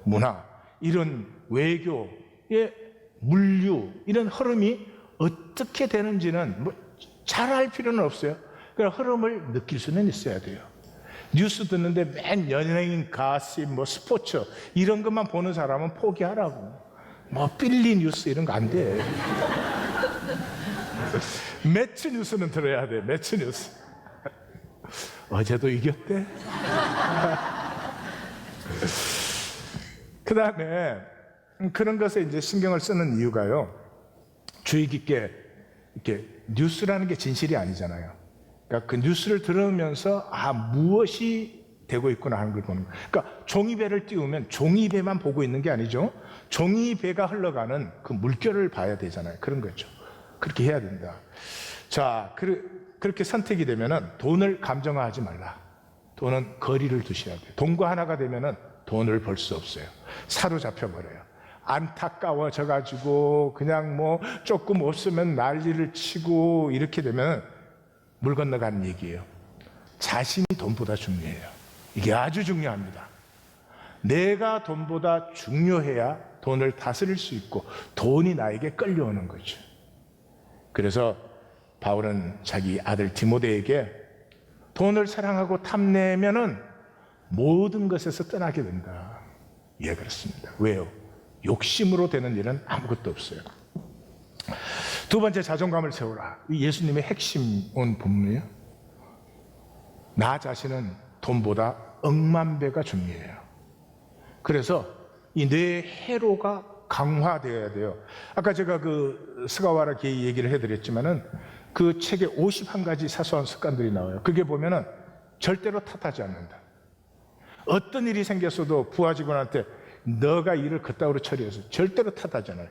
문화, 이런 외교의 물류, 이런 흐름이 어떻게 되는지는 잘 알 필요는 없어요. 그냥 흐름을 느낄 수는 있어야 돼요. 뉴스 듣는데 맨 연예인, 가십, 스포츠 이런 것만 보는 사람은 포기하라고. 빌리 뉴스 이런 거 안 돼. 매치 뉴스는 들어야 돼. 매치 뉴스. 어제도 이겼대. 그 다음에 그런 것에 이제 신경을 쓰는 이유가요. 주의 깊게 이렇게 뉴스라는 게 진실이 아니잖아요. 그러니까 그 뉴스를 들으면서 무엇이 되고 있구나 하는 걸 보는 거예요. 그러니까 종이배를 띄우면 종이배만 보고 있는 게 아니죠. 종이배가 흘러가는 그 물결을 봐야 되잖아요. 그런 거죠. 그렇게 해야 된다. 자, 그렇게 선택이 되면은 돈을 감정화하지 말라. 돈은 거리를 두셔야 돼요. 돈과 하나가 되면은 돈을 벌 수 없어요. 사로잡혀 버려요. 안타까워져 가지고 그냥 조금 없으면 난리를 치고 이렇게 되면 물 건너가는 얘기예요. 자신이 돈보다 중요해요. 이게 아주 중요합니다. 내가 돈보다 중요해야 돈을 다스릴 수 있고 돈이 나에게 끌려오는 거죠. 그래서 바울은 자기 아들 디모데에게 돈을 사랑하고 탐내면은 모든 것에서 떠나게 된다. 예, 그렇습니다. 왜요? 욕심으로 되는 일은 아무것도 없어요. 두 번째, 자존감을 세우라. 예수님의 핵심 온 본문이에요. 나 자신은 돈보다 억만 배가 중요해요. 그래서 이 뇌의 회로가 강화되어야 돼요. 아까 제가 그 스가와라 게이 얘기를 해드렸지만은 그 책에 51가지 사소한 습관들이 나와요. 그게 보면은 절대로 탓하지 않는다. 어떤 일이 생겼어도 부하 직원한테 너가 일을 그따위로 처리해서 절대로 탓하지 않아요.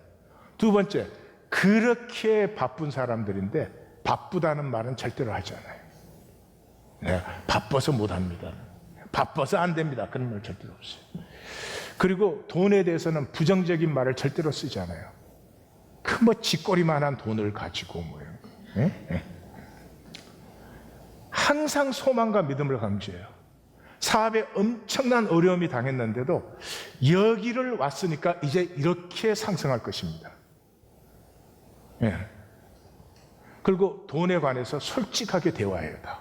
두 번째, 그렇게 바쁜 사람들인데 바쁘다는 말은 절대로 하지 않아요. 네, 바빠서 못합니다. 바빠서 안 됩니다. 그런 말 절대로 없어요. 그리고 돈에 대해서는 부정적인 말을 절대로 쓰지 않아요. 쥐꼬리만한 돈을 가지고 항상 소망과 믿음을 강조해요. 사업에 엄청난 어려움이 당했는데도 여기를 왔으니까 이제 이렇게 상승할 것입니다. 그리고 돈에 관해서 솔직하게 대화해요. 다.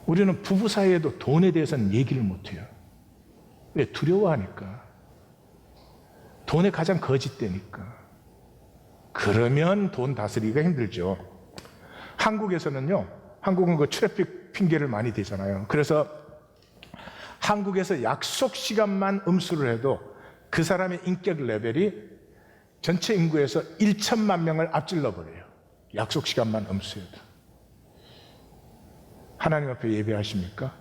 우리는 부부 사이에도 돈에 대해서는 얘기를 못해요. 왜? 두려워하니까. 돈에 가장 거짓되니까. 그러면 돈 다스리기가 힘들죠. 한국에서는요, 한국은 그 트래픽 핑계를 많이 대잖아요. 그래서 한국에서 약속 시간만 음수를 해도 그 사람의 인격 레벨이 전체 인구에서 1천만 명을 앞질러 버려요. 약속 시간만 음수해도. 하나님 앞에 예배하십니까?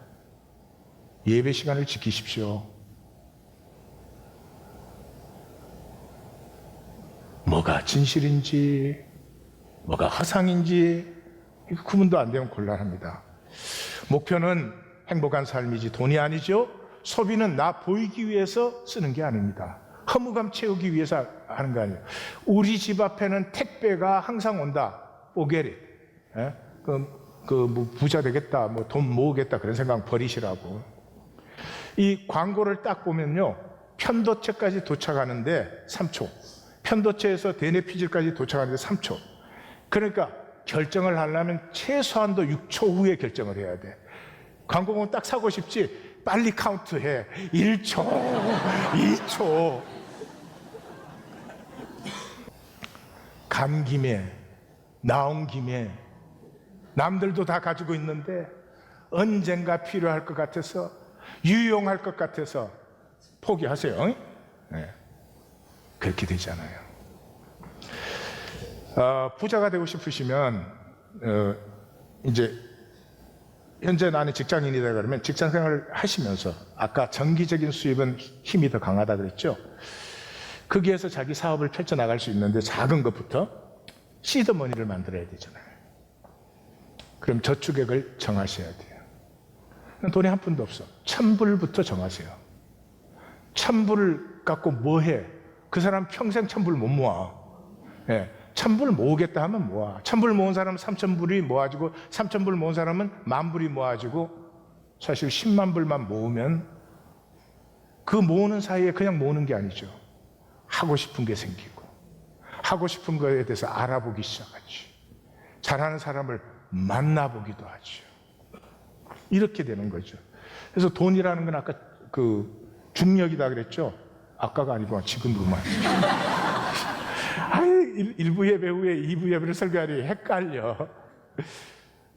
예배 시간을 지키십시오. 뭐가 진실인지 뭐가 허상인지 구분도 안 되면 곤란합니다. 목표는 행복한 삶이지 돈이 아니죠. 소비는 나 보이기 위해서 쓰는 게 아닙니다. 허무감 채우기 위해서 하는 거 아니에요. 우리 집 앞에는 택배가 항상 온다. Forget it. 부자 되겠다, 돈 모으겠다 그런 생각 버리시라고. 이 광고를 딱 보면요, 편도체까지 도착하는데 3초, 편도체에서 대뇌피질까지 도착하는데 3초. 그러니까 결정을 하려면 최소한도 6초 후에 결정을 해야 돼. 광고는 딱 사고 싶지, 빨리 카운트해. 1초, 2초. 간 김에, 나온 김에, 남들도 다 가지고 있는데 언젠가 필요할 것 같아서, 유용할 것 같아서 포기하세요. 네. 그렇게 되잖아요. 부자가 되고 싶으시면 이제 현재 나는 직장인이다 그러면 직장생활을 하시면서, 아까 정기적인 수입은 힘이 더 강하다 그랬죠. 거기에서 자기 사업을 펼쳐나갈 수 있는데 작은 것부터 시드머니를 만들어야 되잖아요. 그럼 저축액을 정하셔야 돼요. 돈이 한 푼도 없어. 1,000불부터 정하세요. 1,000불을 갖고 뭐 해? 그 사람 평생 1,000불 못 모아. 예. 1,000불 모으겠다 하면 모아. 1,000불 모은 사람은 3,000불이 모아지고, 3,000불 모은 사람은 10,000불이 모아지고, 사실 10만 불만 모으면 그 모으는 사이에 그냥 모으는 게 아니죠. 하고 싶은 게 생기고, 하고 싶은 거에 대해서 알아보기 시작하지. 잘하는 사람을 만나보기도 하죠. 이렇게 되는 거죠. 그래서 돈이라는 건 아까 그 중력이다 그랬죠? 아까가 아니고 지금으로만. 1부 예배 후에 2부 예배를 설교하니 헷갈려.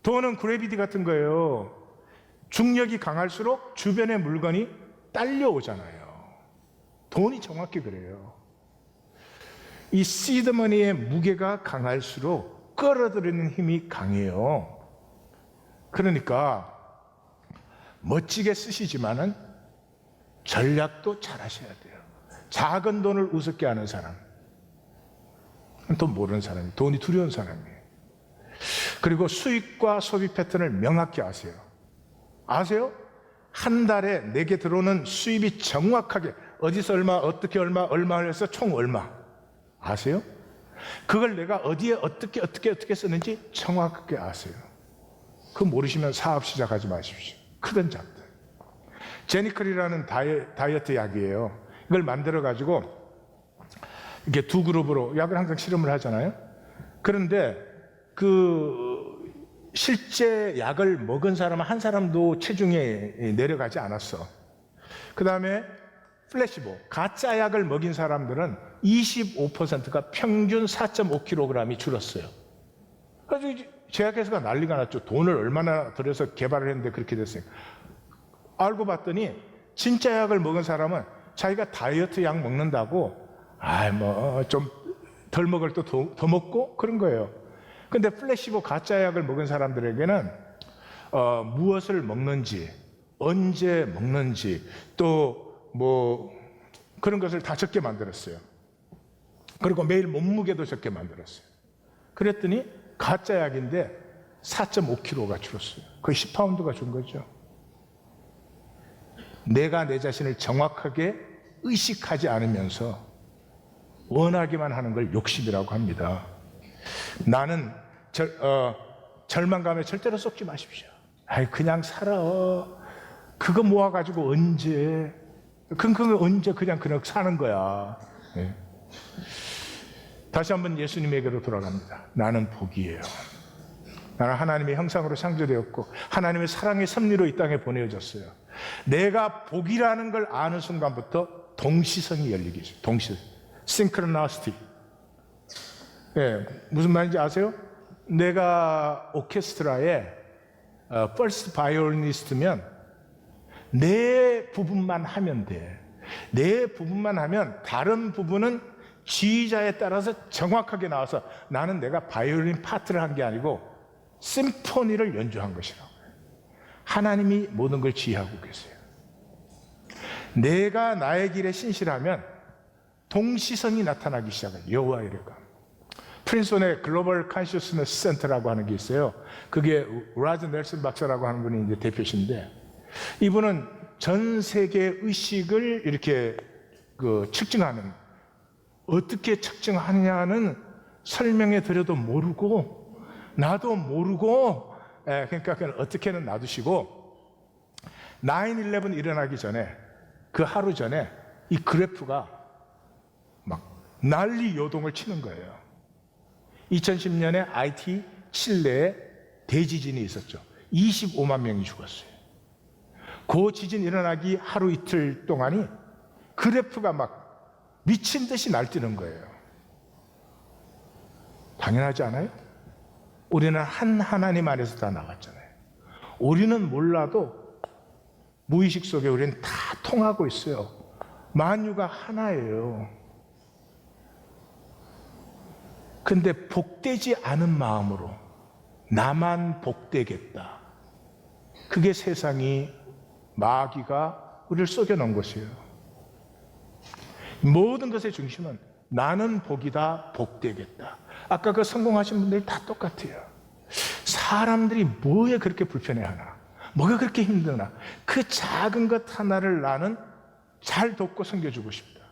돈은 그래비티 같은 거예요. 중력이 강할수록 주변의 물건이 딸려오잖아요. 돈이 정확히 그래요. 이 시드머니의 무게가 강할수록 끌어들이는 힘이 강해요. 그러니까 멋지게 쓰시지만은 전략도 잘 하셔야 돼요. 작은 돈을 우습게 하는 사람, 돈 모르는 사람이, 돈이 두려운 사람이에요. 그리고 수익과 소비 패턴을 명확히 아세요. 아세요? 한 달에 내게 들어오는 수입이 정확하게 어디서 얼마, 어떻게 얼마 해서 총 얼마 아세요? 그걸 내가 어디에 어떻게 쓰는지 정확하게 아세요. 그거 모르시면 사업 시작하지 마십시오. 크든 작든. 제니컬이라는 다이어트 약이에요. 이걸 만들어 가지고 이게 두 그룹으로 약을 항상 실험을 하잖아요. 그런데 그 실제 약을 먹은 사람은 한 사람도 체중이 내려가지 않았어. 그 다음에 플래시보, 가짜 약을 먹인 사람들은 25%가 평균 4.5kg이 줄었어요. 그래서 제약회사가 난리가 났죠. 돈을 얼마나 들여서 개발을 했는데 그렇게 됐어요. 알고 봤더니 진짜 약을 먹은 사람은 자기가 다이어트 약 먹는다고 좀 덜 먹을 또 더 먹고 그런 거예요. 근데 플래시보 가짜 약을 먹은 사람들에게는 무엇을 먹는지, 언제 먹는지, 또 뭐 그런 것을 다 적게 만들었어요. 그리고 매일 몸무게도 적게 만들었어요. 그랬더니 가짜 약인데 4.5kg가 줄었어요. 거의 10파운드가 준 거죠. 내가 내 자신을 정확하게 의식하지 않으면서 원하기만 하는 걸 욕심이라고 합니다. 나는 절망감에 절대로 쏟지 마십시오. 그냥 살아. 그거 모아가지고 언제? 그거 언제 그냥 사는 거야. 네. 다시 한번 예수님에게로 돌아갑니다. 나는 복이에요. 나는 하나님의 형상으로 창조되었고 하나님의 사랑의 섭리로 이 땅에 보내어졌어요. 내가 복이라는 걸 아는 순간부터 동시성이 열리기 시작해요. 동시, synchronicity. 네, 무슨 말인지 아세요? 내가 오케스트라의 first violinist면 내 부분만 하면 돼. 내 부분만 하면 다른 부분은 지휘자에 따라서 정확하게 나와서 나는 내가 바이올린 파트를 한 게 아니고 심포니를 연주한 것이라고. 하나님이 모든 걸 지휘하고 계세요. 내가 나의 길에 신실하면 동시성이 나타나기 시작해요. 여호와의 이름과. 프린스톤의 글로벌 컨셔스너스 센터라고 하는 게 있어요. 그게 라즈 넬슨 박사라고 하는 분이 이제 대표신데, 이분은 전 세계 의식을 이렇게 측정하는, 어떻게 측정하느냐는 설명해 드려도 모르고 나도 모르고, 그러니까 그건 어떻게는 놔두시고 9/11 일어나기 전에 그 하루 전에 이 그래프가 막 난리 요동을 치는 거예요. 2010년에 IT 칠레에 대지진이 있었죠. 25만 명이 죽었어요. 그 지진 일어나기 하루 이틀 동안이 그래프가 막 미친 듯이 날뛰는 거예요. 당연하지 않아요? 우리는 한 하나님 안에서 다 나왔잖아요. 우리는 몰라도 무의식 속에 우리는 다 통하고 있어요. 만유가 하나예요. 근데 복되지 않은 마음으로 나만 복되겠다. 그게 세상이 마귀가 우리를 속여놓은 것이에요. 모든 것의 중심은 나는 복이다, 복되겠다. 아까 그 성공하신 분들이 다 똑같아요. 사람들이 뭐에 그렇게 불편해하나? 뭐가 그렇게 힘드나? 그 작은 것 하나를 나는 잘 돕고 섬겨주고 싶다.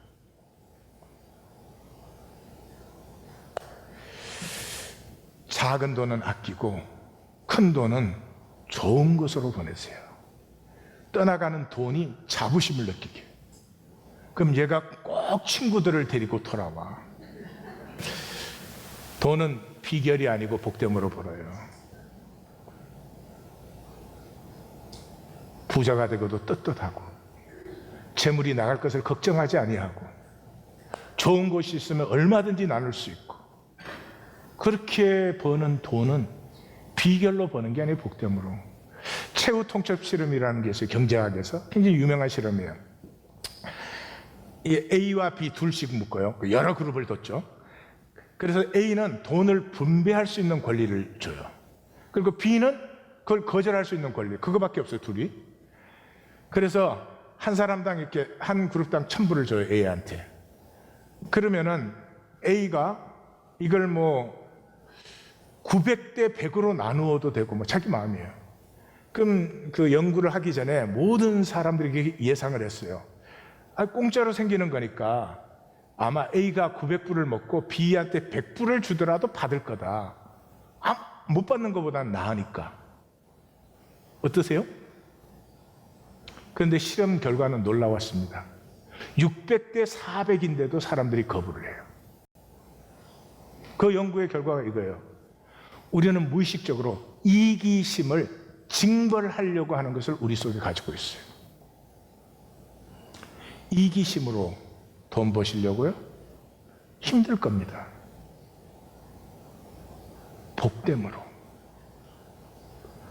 작은 돈은 아끼고 큰 돈은 좋은 것으로 보내세요. 떠나가는 돈이 자부심을 느끼게. 그럼 얘가 꼭 친구들을 데리고 돌아와. 돈은 비결이 아니고 복됨으로 벌어요. 부자가 되고도 떳떳하고 재물이 나갈 것을 걱정하지 아니하고 좋은 곳이 있으면 얼마든지 나눌 수 있고 그렇게 버는 돈은 비결로 버는 게 아니고 복됨으로. 최후 통첩 실험이라는 게 있어요. 경제학에서 굉장히 유명한 실험이에요. 이 A와 B 둘씩 묶어요. 여러 그룹을 뒀죠. 그래서 A는 돈을 분배할 수 있는 권리를 줘요. 그리고 B는 그걸 거절할 수 있는 권리. 그거밖에 없어요, 둘이. 그래서 한 사람당 이렇게 한 그룹당 1,000불을 줘요, A한테. 그러면은 A가 이걸 뭐 900대 100으로 나누어도 되고 뭐 자기 마음이에요. 그럼 그 연구를 하기 전에 모든 사람들에게 예상을 했어요. 공짜로 생기는 거니까 아마 A가 900불을 먹고 B한테 100불을 주더라도 받을 거다. 못 받는 것보다는 나으니까. 어떠세요? 그런데 실험 결과는 놀라웠습니다. 600대 400인데도 사람들이 거부를 해요. 그 연구의 결과가 이거예요. 우리는 무의식적으로 이기심을 징벌하려고 하는 것을 우리 속에 가지고 있어요. 이기심으로 돈 버시려고요? 힘들 겁니다. 복됨으로.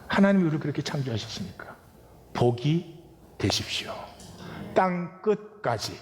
하나님이 우리를 그렇게 창조하셨으니까 복이 되십시오. 땅 끝까지